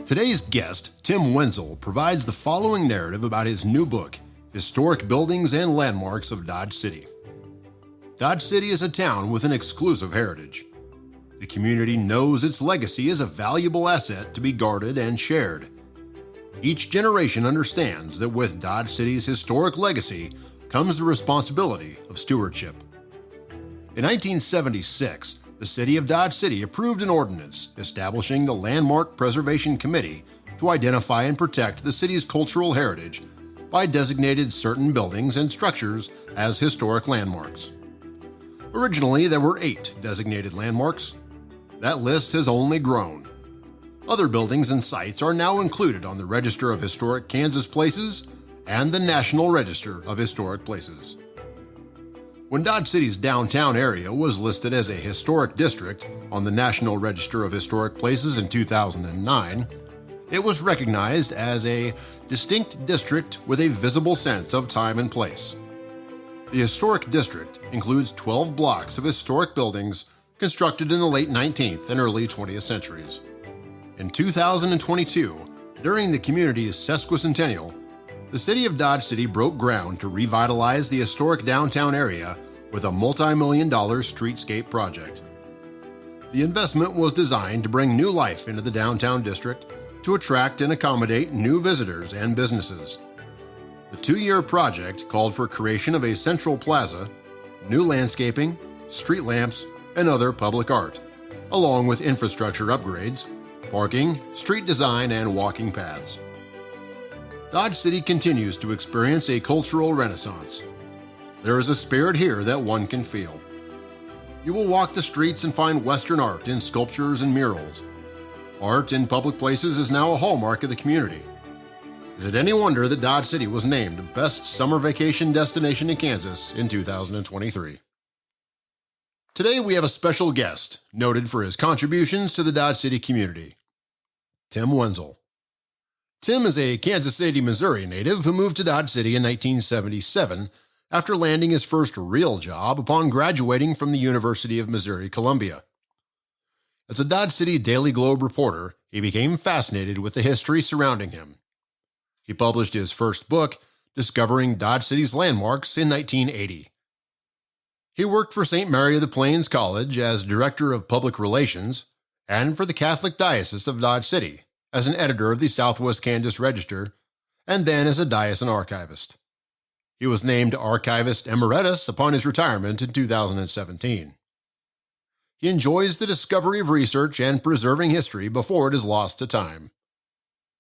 Today's guest, Tim Wenzel, provides the following narrative about his new book, Historic Buildings and Landmarks of Dodge City. Dodge City is a town with an exclusive heritage. The community knows its legacy is a valuable asset to be guarded and shared. Each generation understands that with Dodge City's historic legacy comes the responsibility of stewardship. In 1976, the City of Dodge City approved an ordinance establishing the Landmark Preservation Committee to identify and protect the city's cultural heritage by designated certain buildings and structures as historic landmarks. Originally, there were 8 designated landmarks. That list has only grown. Other buildings and sites are now included on the Register of Historic Kansas Places and the National Register of Historic Places. When Dodge City's downtown area was listed as a historic district on the National Register of Historic Places in 2009, it was recognized as a distinct district with a visible sense of time and place. The historic district includes 12 blocks of historic buildings constructed in the late 19th and early 20th centuries. In 2022, during the community's sesquicentennial, the City of Dodge City broke ground to revitalize the historic downtown area with a multi-million-dollar streetscape project. The investment was designed to bring new life into the downtown district to attract and accommodate new visitors and businesses. The 2-year project called for creation of a central plaza, new landscaping, street lamps, and other public art, along with infrastructure upgrades, parking, street design, and walking paths. Dodge City continues to experience a cultural renaissance. There is a spirit here that one can feel. You will walk the streets and find Western art in sculptures and murals. Art in public places is now a hallmark of the community. Is it any wonder that Dodge City was named Best Summer Vacation Destination in Kansas in 2023? Today we have a special guest, noted for his contributions to the Dodge City community, Tim Wenzel. Tim is a Kansas City, Missouri native who moved to Dodge City in 1977 after landing his first real job upon graduating from the University of Missouri-Columbia. As a Dodge City Daily Globe reporter, he became fascinated with the history surrounding him. He published his first book, Discovering Dodge City's Landmarks, in 1980. He worked for St. Mary of the Plains College as Director of Public Relations and for the Catholic Diocese of Dodge City as an editor of the Southwest Kansas Register, and then as a diocesan archivist. He was named Archivist Emeritus upon his retirement in 2017. He enjoys the discovery of research and preserving history before it is lost to time.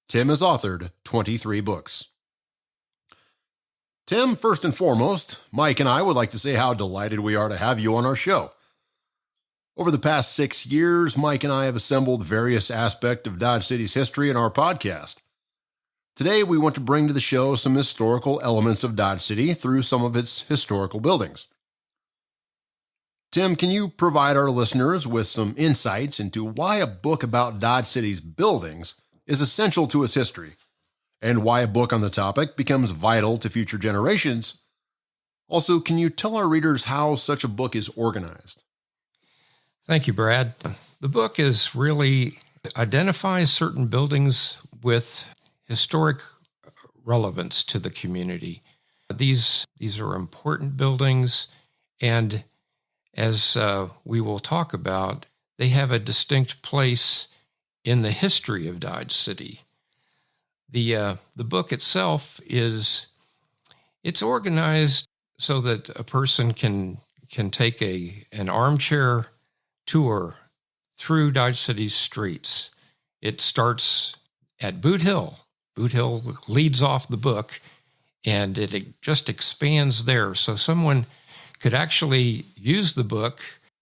Tim has authored 23 books. Tim, first and foremost, Mike and I would like to say how delighted we are to have you on our show. Over the past 6 years, Mike and I have assembled various aspects of Dodge City's history in our podcast. Today, we want to bring to the show some historical elements of Dodge City through some of its historical buildings. Tim, can you provide our listeners with some insights into why a book about Dodge City's buildings is essential to its history, and why a book on the topic becomes vital to future generations? Also, can you tell our readers how such a book is organized? Thank you, Brad. The book is really identifies certain buildings with historic relevance to the community. These are important buildings, and as we will talk about, they have a distinct place in the history of Dodge City. The book itself it's organized so that a person can take an armchair tour through Dodge City's streets. It starts at Boot Hill. Boot Hill leads off the book, and it just expands there. So someone could actually use the book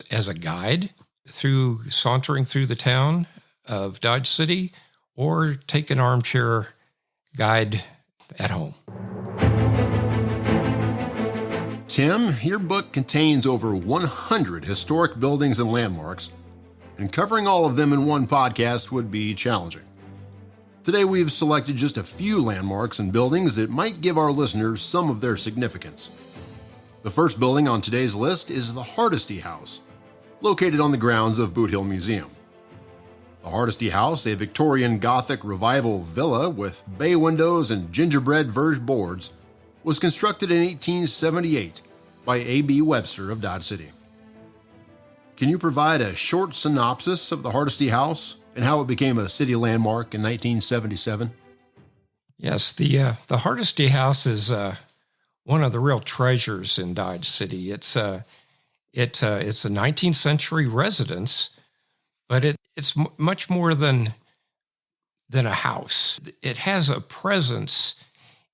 as a guide through sauntering through the town of Dodge City, or take an armchair guide at home. Tim, your book contains over 100 historic buildings and landmarks, and covering all of them in one podcast would be challenging. Today we've selected just a few landmarks and buildings that might give our listeners some of their significance. The first building on today's list is the Hardesty House, located on the grounds of Boot Hill Museum. The Hardesty House, a Victorian Gothic revival villa with bay windows and gingerbread verge boards, was constructed in 1878 by A.B. Webster of Dodge City. Can you provide a short synopsis of the Hardesty House and how it became a city landmark in 1977? Yes, the Hardesty House is one of the real treasures in Dodge City. It's a 19th century residence, but it's much more than a house. It has a presence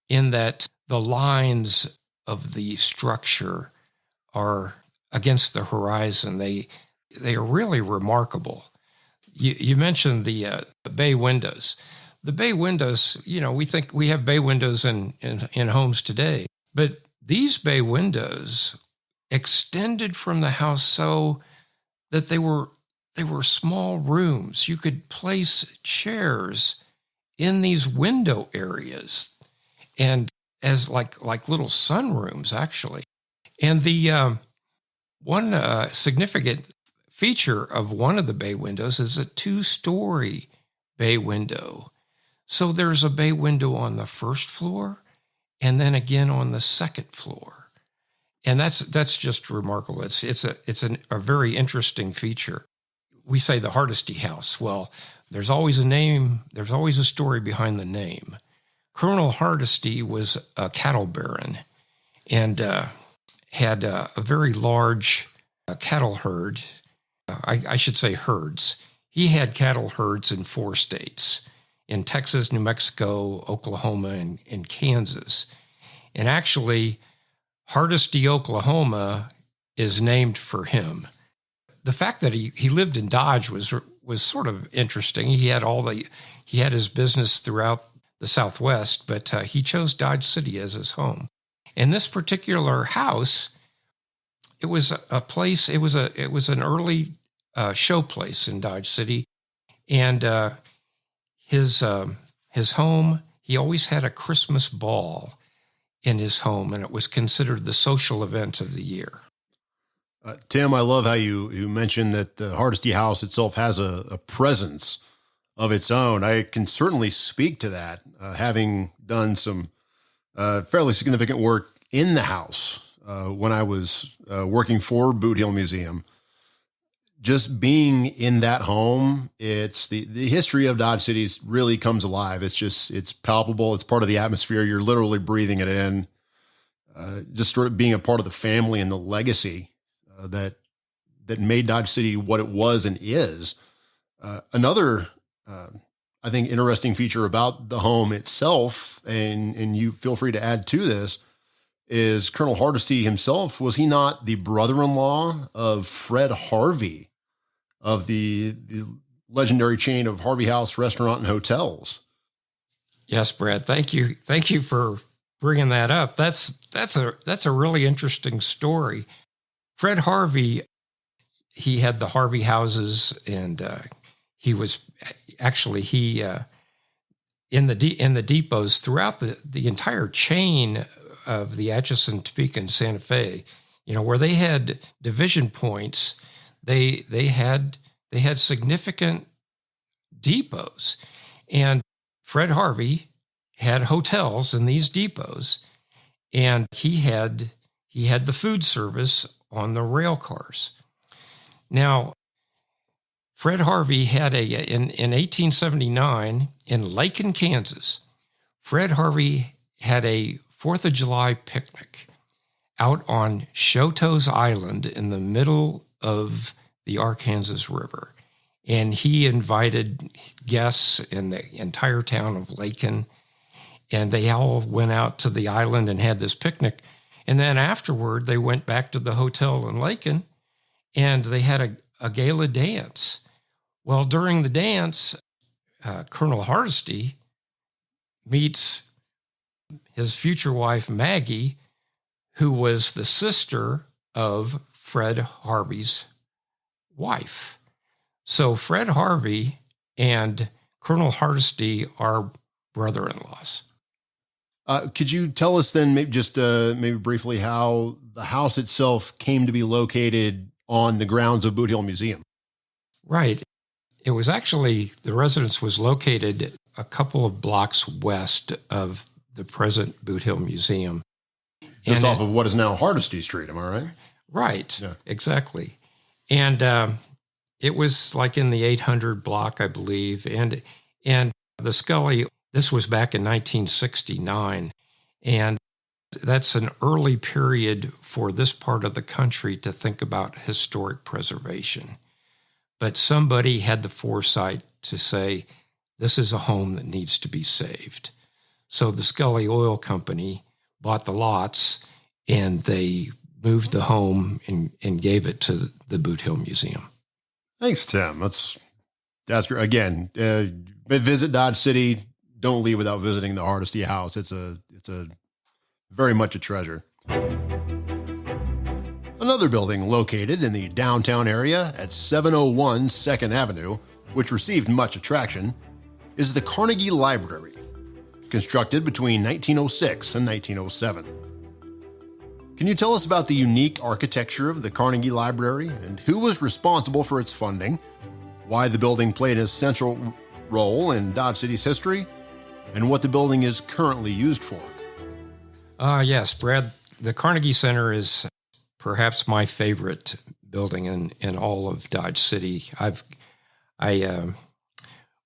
in that the lines of the structure are against the horizon. They are really remarkable. You mentioned the bay windows. The bay windows, we think we have bay windows in homes today, but these bay windows extended from the house so that they were small rooms. You could place chairs in these window areas and as like little sunrooms, actually. And the one significant feature of one of the bay windows is a 2-story bay window. So there's a bay window on the first floor and then again on the second floor. And that's just remarkable. It's a very interesting feature. We say the Hardesty House. Well, there's always a name. There's always a story behind the name. Colonel Hardesty was a cattle baron and had a very large cattle herd. I should say herds. He had cattle herds in 4 states, in Texas, New Mexico, Oklahoma, and Kansas. And actually, Hardesty, Oklahoma is named for him. The fact that he lived in Dodge was sort of interesting. He had his business throughout the Southwest, but he chose Dodge City as his home. And this particular house, it was a place. It was an early show place in Dodge City, and his home. He always had a Christmas ball in his home, and it was considered the social event of the year. Tim, I love how you mentioned that the Hardesty House itself has a presence of its own. I can certainly speak to that, having done some fairly significant work in the house when I was working for Boot Hill Museum. Just being in that home, it's the history of Dodge City really comes alive. It's palpable. It's part of the atmosphere. You're literally breathing it in. Just sort of being a part of the family and the legacy that made Dodge City what it was and is. Another, I think, interesting feature about the home itself, and you feel free to add to this, is Colonel Hardesty himself. Was he not the brother-in-law of Fred Harvey of the legendary chain of Harvey House Restaurant and Hotels? Yes, Brad. Thank you. Thank you for bringing that up. That's a really interesting story. Fred Harvey, he had the Harvey houses, and he was actually in the depots throughout the entire chain of the Atchison, Topeka, and Santa Fe. Where they had division points, they had significant depots, and Fred Harvey had hotels in these depots, and he had the food service on the rail cars. Now, Fred Harvey had in 1879 in Lacon, Kansas, Fred Harvey had a 4th of July picnic out on Choteau's Island in the middle of the Arkansas River. And he invited guests in the entire town of Lacon, and they all went out to the island and had this picnic. And then afterward, they went back to the hotel in Lacon, and they had a gala dance. Well, during the dance, Colonel Hardesty meets his future wife, Maggie, who was the sister of Fred Harvey's wife. So Fred Harvey and Colonel Hardesty are brother-in-laws. Could you tell us then, maybe briefly, how the house itself came to be located on the grounds of Boot Hill Museum. Right. It was actually, the residence was located a couple of blocks west of the present Boot Hill Museum. Just off of what is now Hardesty Street, am I right? Right, Yeah. Exactly. And it was like in the 800 block, I believe. And the Scully, this was back in 1969. And that's an early period for this part of the country to think about historic preservation. But somebody had the foresight to say, this is a home that needs to be saved. So the Scully Oil Company bought the lots, and they moved the home and gave it to the Boot Hill Museum. Thanks, Tim. That's great. Again, visit Dodge City. Don't leave without visiting the Hardesty House. It's a very much a treasure. Another building located in the downtown area at 701 2nd Avenue, which received much attraction, is the Carnegie Library, constructed between 1906 and 1907. Can you tell us about the unique architecture of the Carnegie Library and who was responsible for its funding, why the building played an essential role in Dodge City's history, and what the building is currently used for? Yes, Brad, the Carnegie Center is perhaps my favorite building in all of Dodge City. I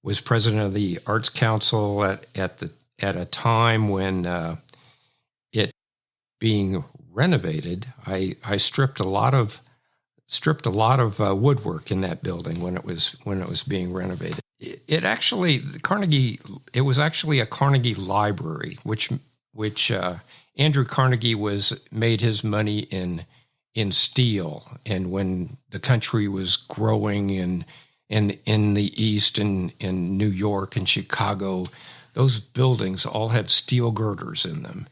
was president of the Arts Council at a time when it being renovated. I stripped a lot of woodwork in that building when it was being renovated. It was actually a Carnegie Library, which Andrew Carnegie made his money in steel, and when the country was growing in the East and in New York and Chicago, those buildings all had steel girders in them,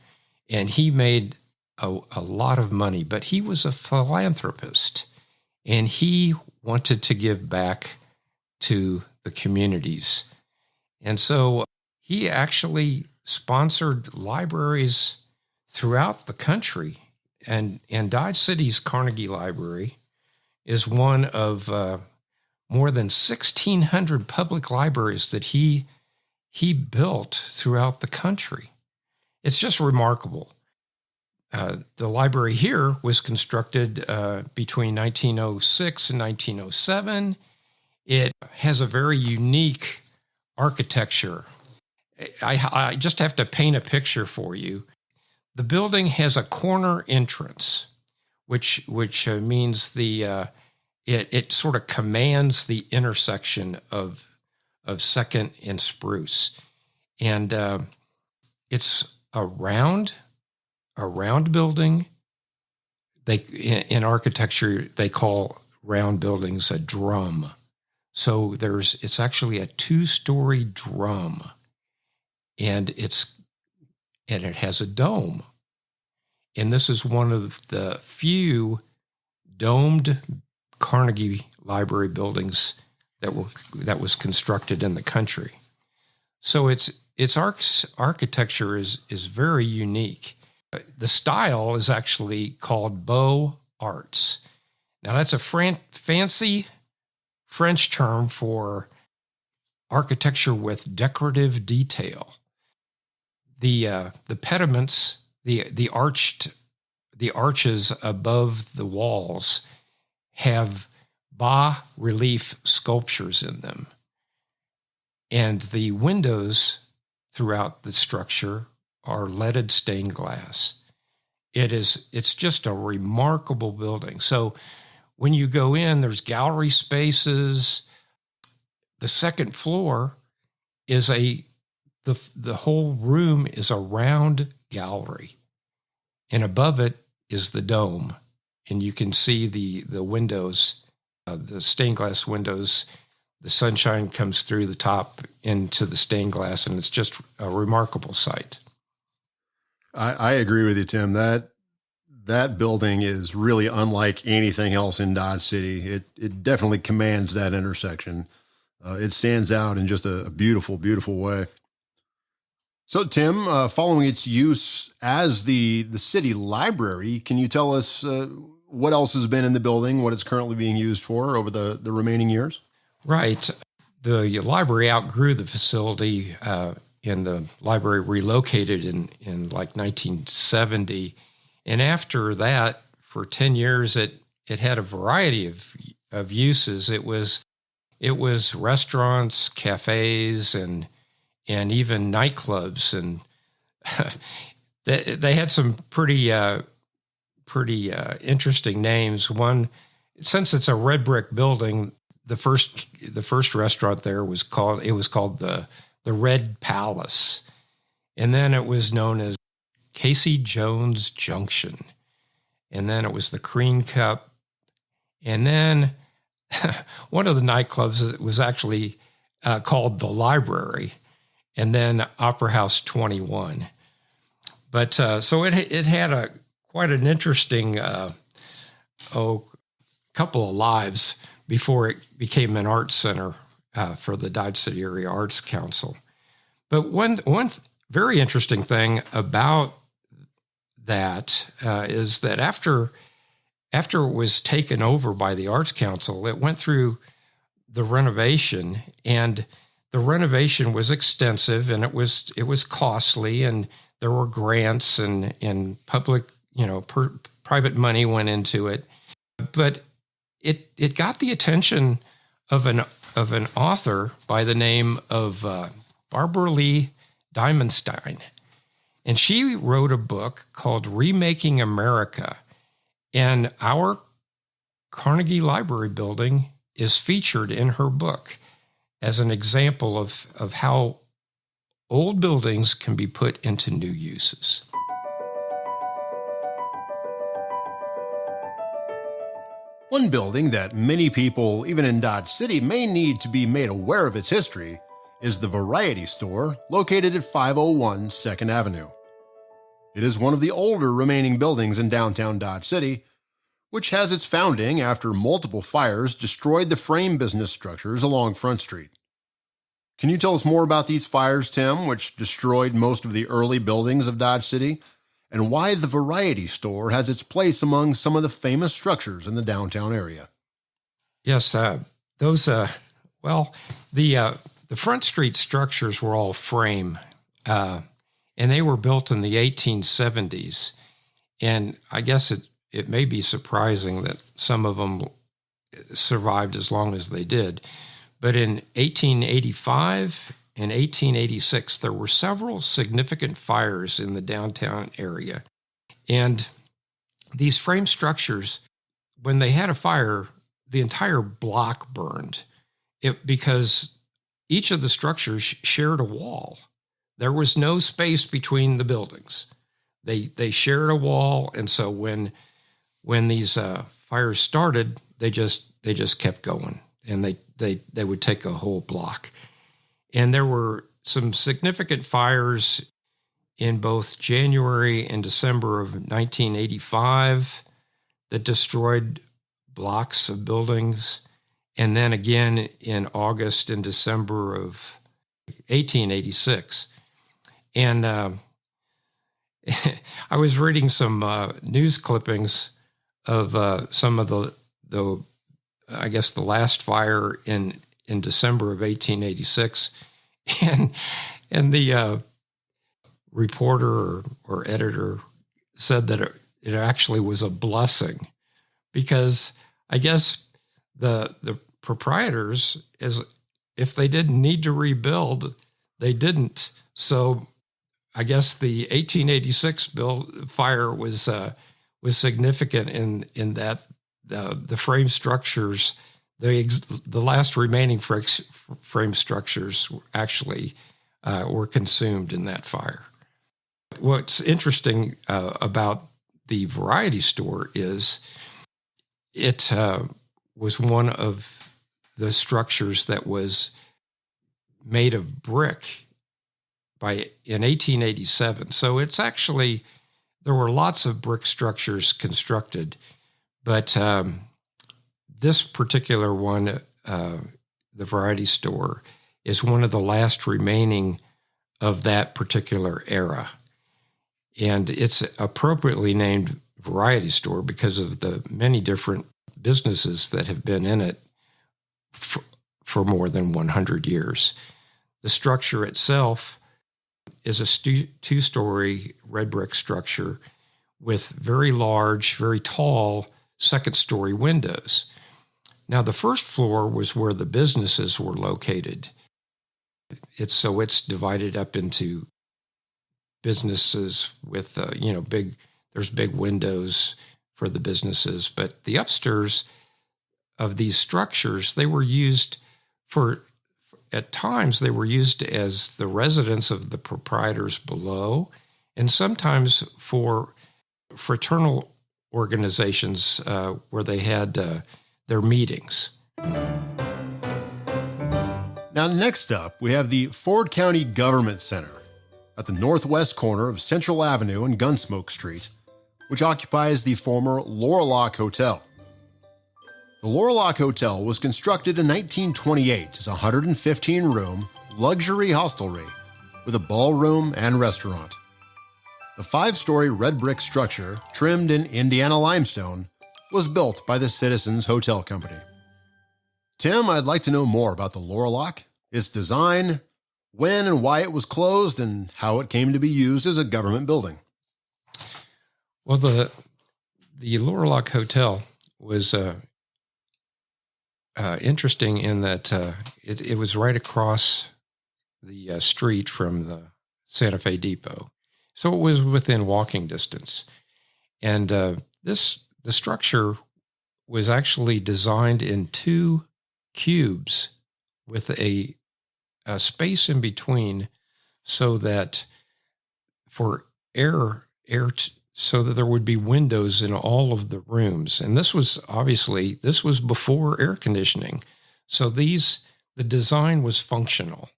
and he made a lot of money. But he was a philanthropist, and he wanted to give back to the communities, and so he actually sponsored libraries throughout the country. And Dodge City's Carnegie Library is one of more than 1,600 public libraries that he built throughout the country. It's just remarkable. The library here was constructed between 1906 and 1907. It has a very unique architecture. I just have to paint a picture for you. The building has a corner entrance, which means it sort of commands the intersection of Second and Spruce, and it's a round building. In architecture they call round buildings a drum. So it's actually a 2-story drum, and it has a dome. And this is one of the few domed Carnegie Library buildings that was constructed in the country. So its architecture is very unique. The style is actually called Beaux Arts. Now that's a fancy French term for architecture with decorative detail. The pediments, the arches above the walls have bas-relief sculptures in them, and the windows throughout the structure are leaded stained glass. It's just a remarkable building. So when you go in, there's gallery spaces. The second floor is the whole room is a round gallery, and above it is the dome, and you can see the windows, the stained glass windows. The sunshine comes through the top into the stained glass, and it's just a remarkable sight. I agree with you, Tim. That building is really unlike anything else in Dodge City. It definitely commands that intersection. It stands out in just a beautiful, beautiful way. So, Tim, following its use as the city library, can you tell us what else has been in the building, what it's currently being used for over the remaining years? Right. The library outgrew the facility, and the library relocated in like 1970. And after that, for 10 years, it had a variety of uses. It was restaurants, cafes, and even nightclubs, and they had some pretty interesting names. One, since it's a red brick building, the first restaurant there was called the Red Palace, and then it was known as Casey Jones Junction, and then it was the Cream Cup, and then one of the nightclubs was actually called the Library, and then Opera House 21. But so it had quite an interesting couple of lives before it became an arts center for the Dodge City Area Arts Council. But one very interesting thing about that is that after it was taken over by the Arts Council, it went through the renovation, and the renovation was extensive, and it was costly, and there were grants and public, private money went into it, but it got the attention of an author by the name of Barbara Lee Diamondstein, and she wrote a book called Remaking America, and our Carnegie Library building is featured in her book as an example of how old buildings can be put into new uses. One building that many people, even in Dodge City, may need to be made aware of its history is the Variety Store located at 501 2nd Avenue. It is one of the older remaining buildings in downtown Dodge City, which has its founding after multiple fires destroyed the frame business structures along Front Street. Can you tell us more about these fires, Tim, which destroyed most of the early buildings of Dodge City, and why the Variety Store has its place among some of the famous structures in the downtown area? Yes, the Front Street structures were all frame, and they were built in the 1870s. And I guess it may be surprising that some of them survived as long as they did. But in 1885 and 1886, there were several significant fires in the downtown area. And these frame structures, when they had a fire, the entire block burned because each of the structures shared a wall. There was no space between the buildings. They shared a wall, and so when these fires started, they just kept going, and they would take a whole block. And there were some significant fires in both January and December of 1985 that destroyed blocks of buildings, and then again in August and December of 1886. And I was reading some news clippings of some of the I guess the last fire in December of 1886, and the reporter or editor said that it actually was a blessing, because I guess the proprietors, if they didn't need to rebuild, they didn't. So I guess the 1886 fire was significant in that the frame structures, the last remaining frame structures actually were consumed in that fire. What's interesting about the Variety Store is it was one of the structures that was made of brick in 1887. So it's actually, there were lots of brick structures constructed, but this particular one, the Variety Store, is one of the last remaining of that particular era. And it's appropriately named variety store because of the many different businesses that have been in it for more than 100 years. The structure itself is a two-story red brick structure with very large, very tall second-story windows. Now, the first floor was where the businesses were located. It's divided up into businesses with there's big windows for the businesses, but the upstairs of these structures, they were used at times they were used as the residence of the proprietors below, and sometimes for fraternal organizations where they had their meetings. Now, next up, we have the Ford County Government Center at the northwest corner of Central Avenue and Gunsmoke Street, which occupies the former Lorlock Hotel. The Lorlock Hotel was constructed in 1928 as a 115-room luxury hostelry with a ballroom and restaurant. The 5-story red brick structure, trimmed in Indiana limestone, was built by the Citizens Hotel Company. Tim, I'd like to know more about the Lorlock, its design, when and why it was closed, and how it came to be used as a government building. Well, the Lorlock Hotel was interesting in that it was right across the street from the Santa Fe Depot. So it was within walking distance. And the structure was actually designed in 2 cubes with a space in between so that for so that there would be windows in all of the rooms. And this was before air conditioning. So the design was functional.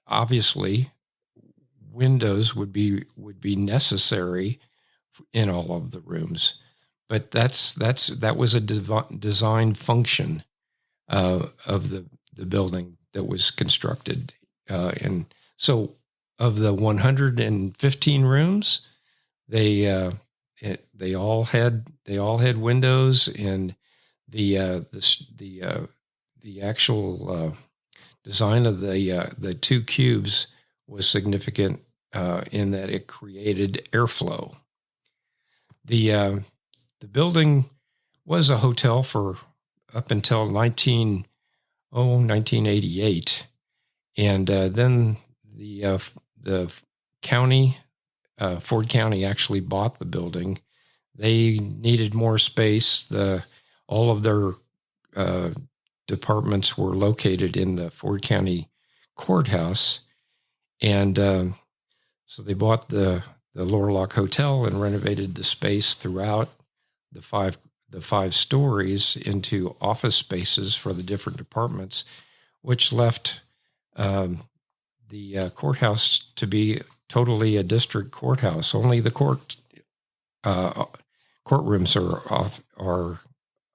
Obviously windows would be necessary in all of the rooms, but that was a design function of the building that was constructed. And so of the 115 rooms, they all had windows, and the actual design of the 2 cubes was significant in that it created airflow. The building was a hotel for up until 1988, and then the county, Ford County, actually bought the building. They needed more space. All of their departments were located in the Ford County courthouse, and so they bought the Lorlock Hotel and renovated the space throughout the five stories into office spaces for the different departments, which left the courthouse to be totally a district courthouse. Only the courtrooms are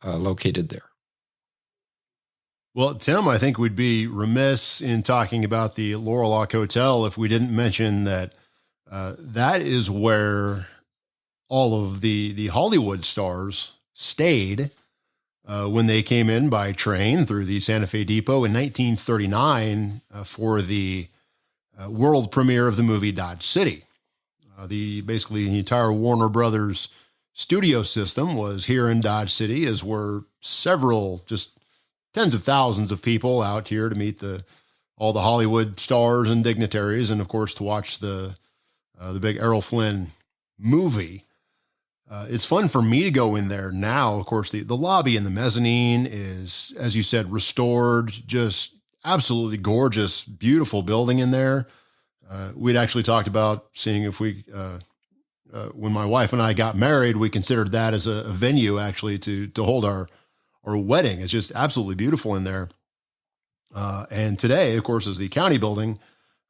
located there. Well, Tim, I think we'd be remiss in talking about the Lorlock Hotel if we didn't mention that that is where all of the Hollywood stars stayed when they came in by train through the Santa Fe Depot in 1939 for the world premiere of the movie Dodge City. Basically the entire Warner Brothers studio system was here in Dodge City, as were several, just tens of thousands of people out here to meet all the Hollywood stars and dignitaries, and of course to watch the big Errol Flynn movie. It's fun for me to go in there now. Of course, the lobby and the mezzanine is, as you said, restored, just absolutely gorgeous, beautiful building in there. We'd actually talked about seeing if we, when my wife and I got married, we considered that as a venue actually to hold our wedding. It's just absolutely beautiful in there. And today, of course, is the county building.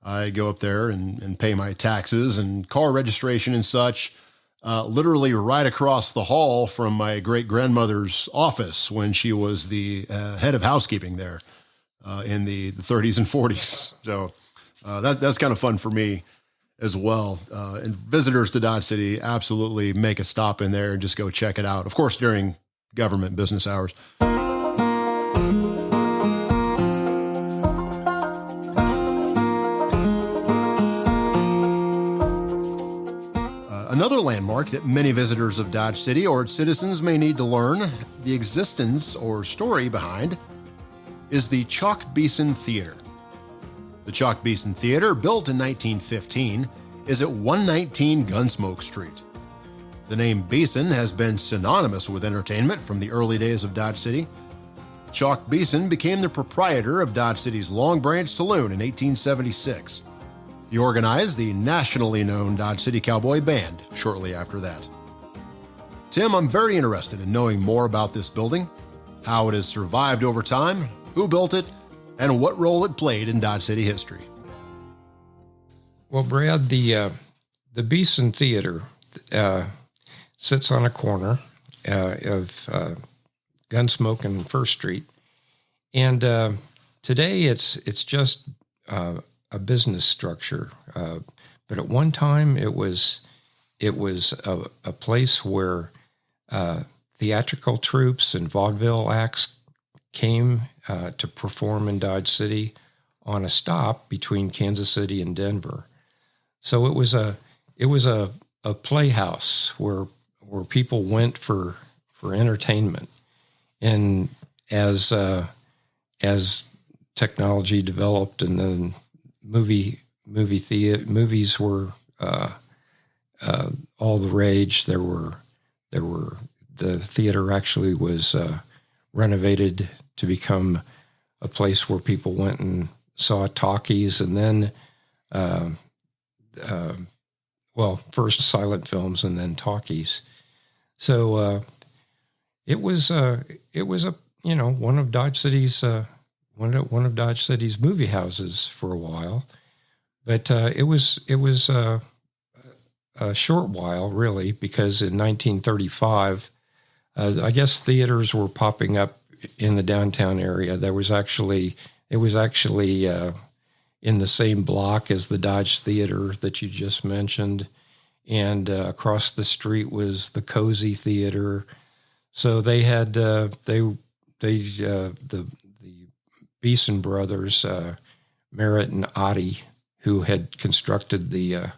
I go up there and pay my taxes and car registration and such, literally right across the hall from my great-grandmother's office when she was the head of housekeeping there in the 30s and 40s. So that's kind of fun for me as well. And visitors to Dodge City, absolutely make a stop in there and just go check it out. Of course, during government business hours. Another landmark that many visitors of Dodge City or its citizens may need to learn the existence or story behind is the Chalk Beeson Theater. The Chalk Beeson Theater, built in 1915, is at 119 Gunsmoke Street. The name Beeson has been synonymous with entertainment from the early days of Dodge City. Chalk Beeson became the proprietor of Dodge City's Long Branch Saloon in 1876. He organized the nationally known Dodge City Cowboy Band shortly after that. Tim, I'm very interested in knowing more about this building, how it has survived over time, who built it, and what role it played in Dodge City history. Well, Brad, the Beeson Theater sits on a corner of Gunsmoke and First Street, and today it's just a business structure, but at one time it was a place where theatrical troupes and vaudeville acts came to perform in Dodge City on a stop between Kansas City and Denver. So it was a playhouse where people went for entertainment, and as technology developed and then movies were all the rage. The theater actually was renovated to become a place where people went and saw talkies, and then first silent films and then talkies. So it was one of Dodge City's one of Dodge City's movie houses for a while, but it was a short while, really, because in 1935, I guess theaters were popping up in the downtown area. It was actually in the same block as the Dodge Theater that you just mentioned, and across the street was the Cozy Theater. So they had the Beeson brothers, Merritt and Oddie, who had constructed the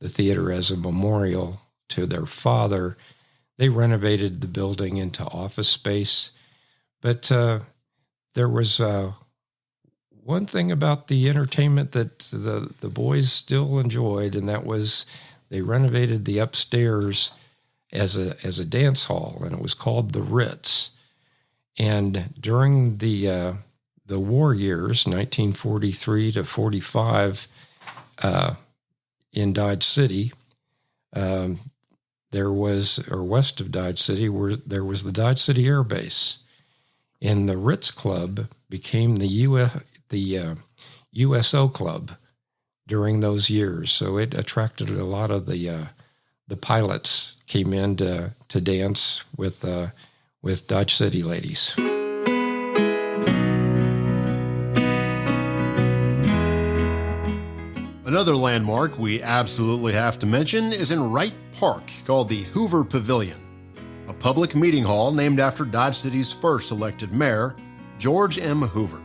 theater as a memorial to their father. They renovated the building into office space, but there was one thing about the entertainment that the boys still enjoyed, and that was they renovated the upstairs as a dance hall, and it was called the Ritz. And during the war years, 1943 to 45, in Dodge City, west of Dodge City, where there was the Dodge City Air Base, and the Ritz Club became the USO Club during those years. So it attracted a lot of the pilots came in to dance with Dodge City ladies. Another landmark we absolutely have to mention is in Wright Park, called the Hoover Pavilion, a public meeting hall named after Dodge City's first elected mayor, George M. Hoover.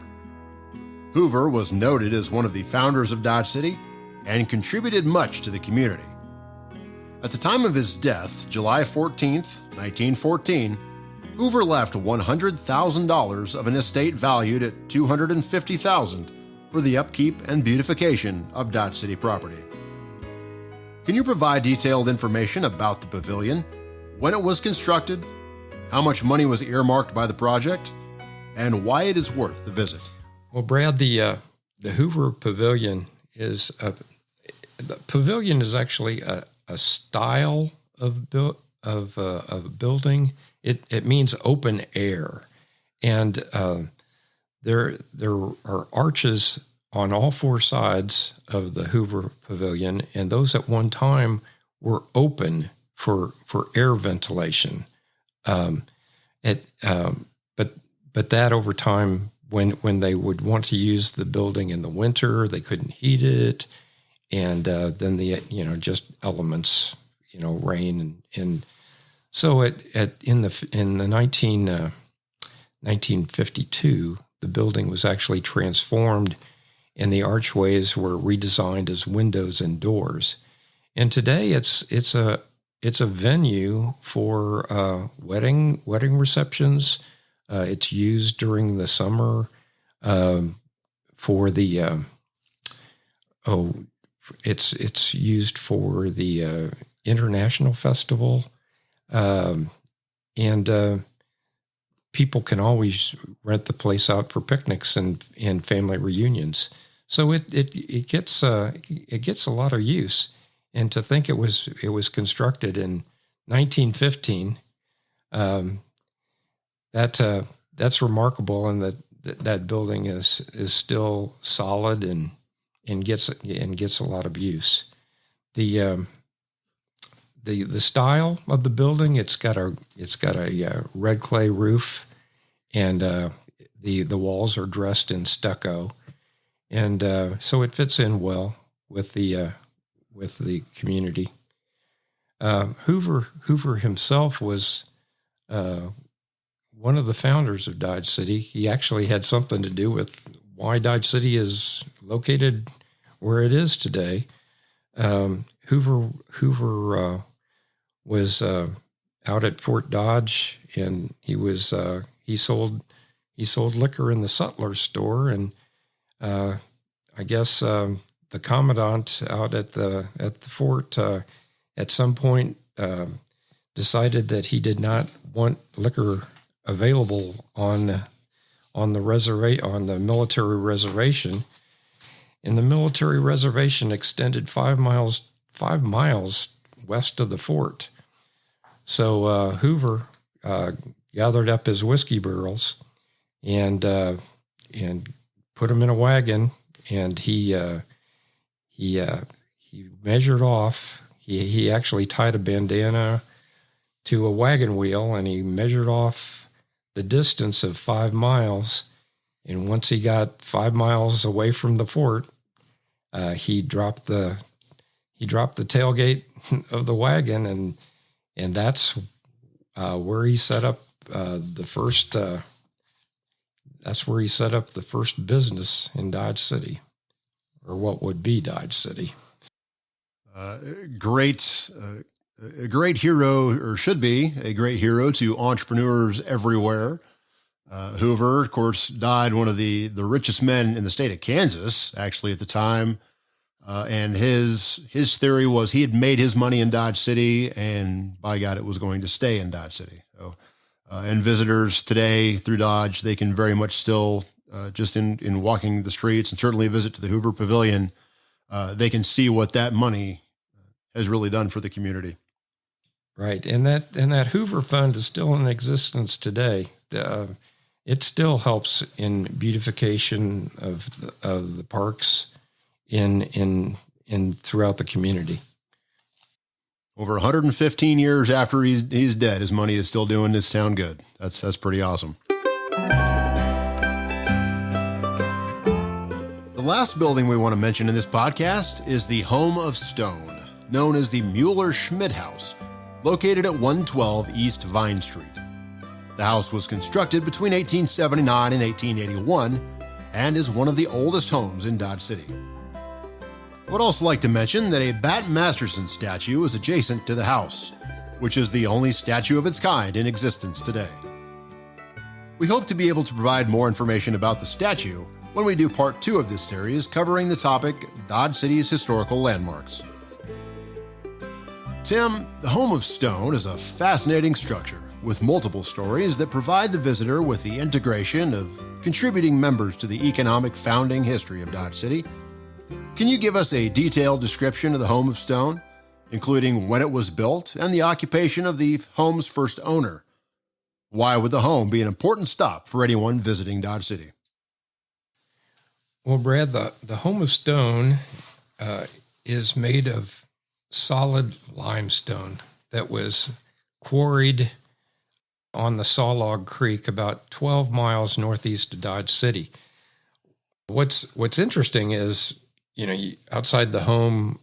Hoover was noted as one of the founders of Dodge City and contributed much to the community. At the time of his death, July 14, 1914, Hoover left $100,000 of an estate valued at $250,000 for the upkeep and beautification of Dodge City property. Can you provide detailed information about the pavilion, when it was constructed, how much money was earmarked by the project, and why it is worth the visit? Well, Brad, the Hoover Pavilion is actually a style of building. It means open air, and there are arches on all four sides of the Hoover Pavilion, and those at one time were open for air ventilation. But that over time, when they would want to use the building in the winter, they couldn't heat it, and then the just elements, rain and so in the 1952, the building was actually transformed, and the archways were redesigned as windows and doors. And today it's a venue for wedding receptions. It's used during the summer for the it's used for the International Festival, and people can always rent the place out for picnics and family reunions. So it gets a lot of use. And to think it was constructed in 1915, that's remarkable, and that building is still solid and gets a lot of use. The style of the building, it's got a red clay roof, and the walls are dressed in stucco, and so it fits in well with the community. Hoover himself was one of the founders of Dodge City. He actually had something to do with why Dodge City is located where it is today. Hoover was out at Fort Dodge, and he sold liquor in the sutler's store, and I guess the commandant out at the fort at some point decided that he did not want liquor available on the military reservation, and the military reservation extended 5 miles west of the fort. So Hoover gathered up his whiskey barrels and put them in a wagon, and he measured off. He actually tied a bandana to a wagon wheel, and he measured off the distance of 5 miles. And once he got 5 miles away from the fort, he dropped the tailgate of the wagon, and that's where he set up the first. That's where he set up the first business in Dodge City, or what would be Dodge City. A great hero, or should be a great hero to entrepreneurs everywhere. Hoover, of course, died one of the richest men in the state of Kansas, actually, at the time. And his theory was he had made his money in Dodge City, and by God, it was going to stay in Dodge City. So, and visitors today through Dodge, they can very much still, just in walking the streets, and certainly a visit to the Hoover Pavilion, they can see what that money has really done for the community. Right, and that Hoover Fund is still in existence today. It still helps in beautification of the parks in throughout the community. Over 115 years after he's dead, his money is still doing this town good. That's pretty awesome. The last building we want to mention in this podcast is the Home of Stone, known as the Mueller-Schmidt House, located at 112 East Vine Street. The house was constructed between 1879 and 1881 and is one of the oldest homes in Dodge City. I would also like to mention that a Bat Masterson statue is adjacent to the house, which is the only statue of its kind in existence today. We hope to be able to provide more information about the statue when we do part 2 of this series covering the topic Dodge City's historical landmarks. Tim, the Home of Stone is a fascinating structure with multiple stories that provide the visitor with the integration of contributing members to the economic founding history of Dodge City. Can you give us a detailed description of the Home of Stone, including when it was built and the occupation of the home's first owner? Why would the home be an important stop for anyone visiting Dodge City? Well, Brad, the Home of Stone is made of solid limestone that was quarried on the Sawlog Creek about 12 miles northeast of Dodge City. What's interesting is outside the home,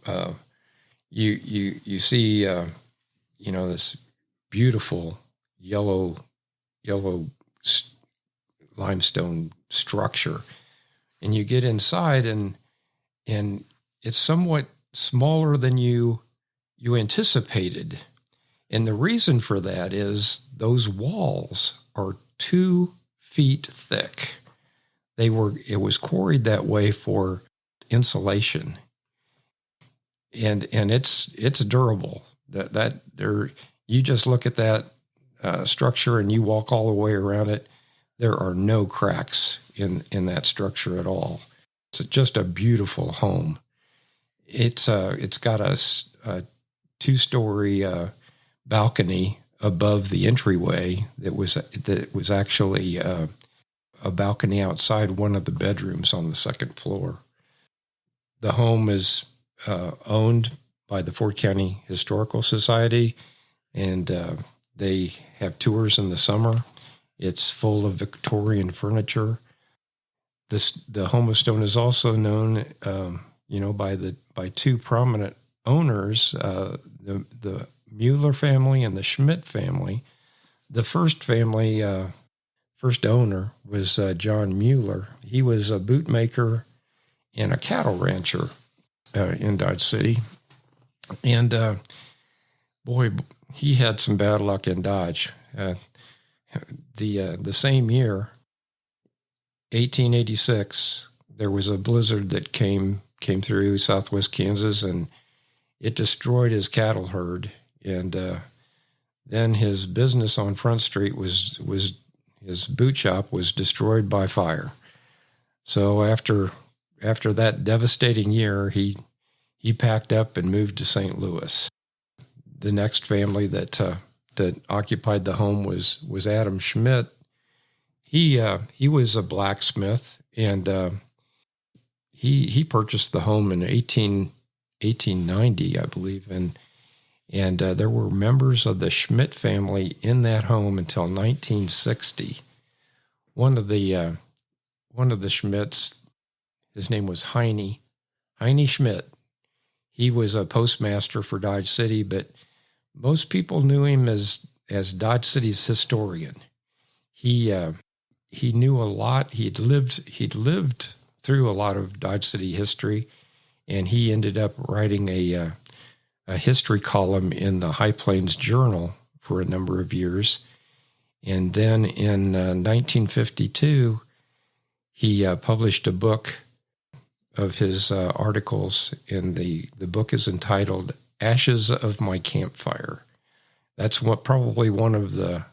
you see this beautiful yellow limestone structure, and you get inside, and it's somewhat smaller than you anticipated. And the reason for that is those walls are 2 feet thick. It was quarried that way for insulation, and it's durable. You just look at that structure and you walk all the way around it. There are no cracks in that structure at all. It's just a beautiful home. It's got a 2-story balcony above the entryway that was actually a balcony outside one of the bedrooms on the second floor. The home is owned by the Fort County Historical Society, and they have tours in the summer. It's full of Victorian furniture. The Home of Stone is also known, by 2 prominent owners, the Mueller family and the Schmidt family. The first owner was John Mueller. He was a bootmaker and a cattle rancher in Dodge City. And he had some bad luck in Dodge. The same year, 1886, there was a blizzard that came through southwest Kansas, and it destroyed his cattle herd. And then his business on Front Street was his boot shop was destroyed by fire. So after that devastating year, he packed up and moved to St. Louis. The next family that occupied the home was Adam Schmidt. He was a blacksmith, and he purchased the home in 1890, I believe, and there were members of the Schmidt family in that home until 1960. One of the Schmidts, his name was Heine Schmidt. He was a postmaster for Dodge City, but most people knew him as Dodge City's historian. He knew a lot. He'd lived through a lot of Dodge City history, and he ended up writing a history column in the High Plains Journal for a number of years. And then in 1952, he published a book of his articles, and the book is entitled Ashes of My Campfire. That's probably one of the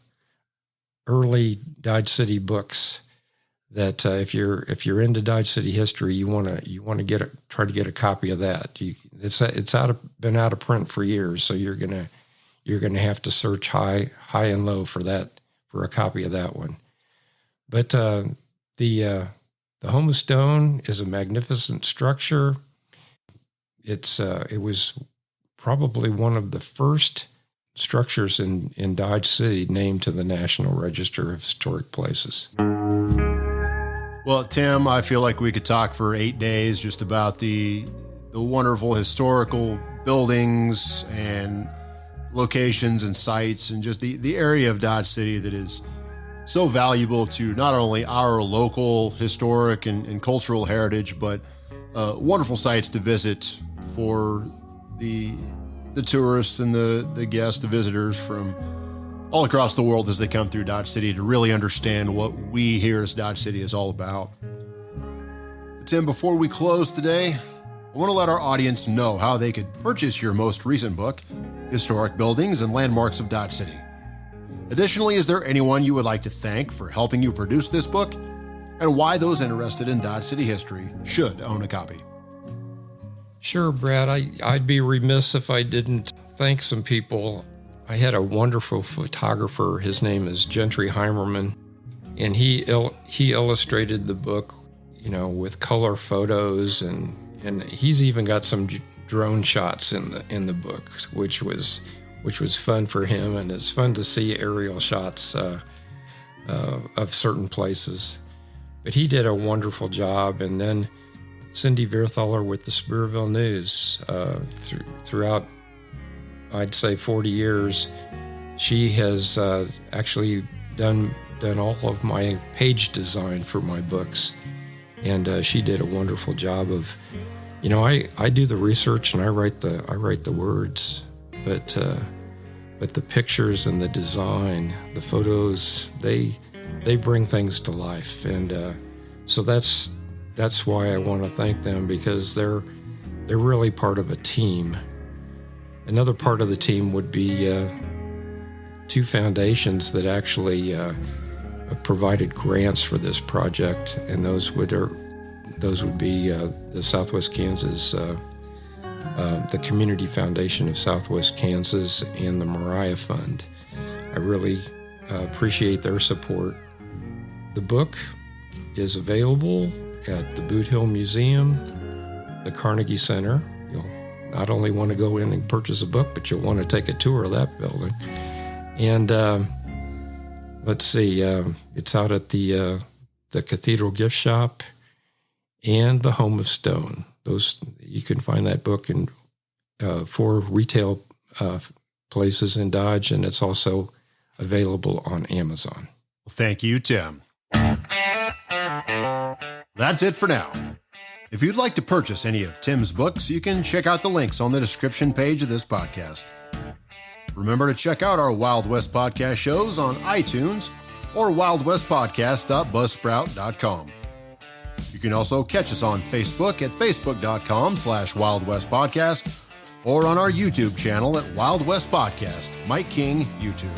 early Dodge City books that if you're into Dodge City history, you want to try to get a copy of that. It's been out of print for years, so you're gonna have to search high and low for a copy of that one. But the Home of Stone is a magnificent structure. It was probably one of the first structures in Dodge City named to the National Register of Historic Places. Well, Tim, I feel like we could talk for 8 days just about the wonderful historical buildings and locations and sites, and just the area of Dodge City that is so valuable to not only our local historic and cultural heritage, but wonderful sites to visit for the tourists and the guests, the visitors from all across the world as they come through Dodge City to really understand what we here as Dodge City is all about. Tim, before we close today, I want to let our audience know how they could purchase your most recent book, Historic Buildings and Landmarks of Dodge City. Additionally, is there anyone you would like to thank for helping you produce this book, and why those interested in Dodge City history should own a copy? Sure, Brad. I'd be remiss if I didn't thank some people. I had a wonderful photographer. His name is Gentry Heimerman, and he illustrated the book, with color photos, and he's even got some drone shots in the book, which was fun for him, and it's fun to see aerial shots of certain places. But he did a wonderful job. And then Cindy Veerthaler with the Spearville News. Throughout, I'd say 40 years, she has actually done all of my page design for my books. And she did a wonderful job of, I do the research and I write the words, but the pictures and the design, the photos, they bring things to life. And so that's why I want to thank them, because they're really part of a team. Another part of the team would be two foundations that actually provided grants for this project, and those would be the Southwest Kansas, the Community Foundation of Southwest Kansas, and the Mariah Fund. I really appreciate their support. The book is available at the Boot Hill Museum, the Carnegie Center. You'll not only want to go in and purchase a book, but you'll want to take a tour of that building. And let's see, it's out at the Cathedral Gift Shop and the Home of Stone. Those, you can find that book in 4 retail places in Dodge, and it's also available on Amazon. Thank you, Tim. That's it for now. If you'd like to purchase any of Tim's books, you can check out the links on the description page of this podcast. Remember to check out our Wild West Podcast shows on iTunes or wildwestpodcast.buzzsprout.com. You can also catch us on Facebook at facebook.com/wildwestpodcast or on our YouTube channel at Wild West Podcast, Mike King, YouTube.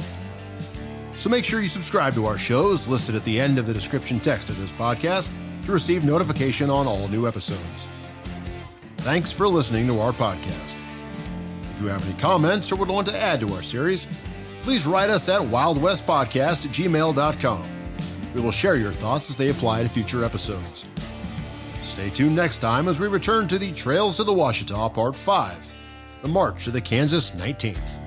So make sure you subscribe to our shows listed at the end of the description text of this podcast to receive notification on all new episodes. Thanks for listening to our podcast. If you have any comments or would want to add to our series, please write us at wildwestpodcast@gmail.com. We will share your thoughts as they apply to future episodes. Stay tuned next time as we return to the Trails to the Washita Part 5, the March of the Kansas 19th.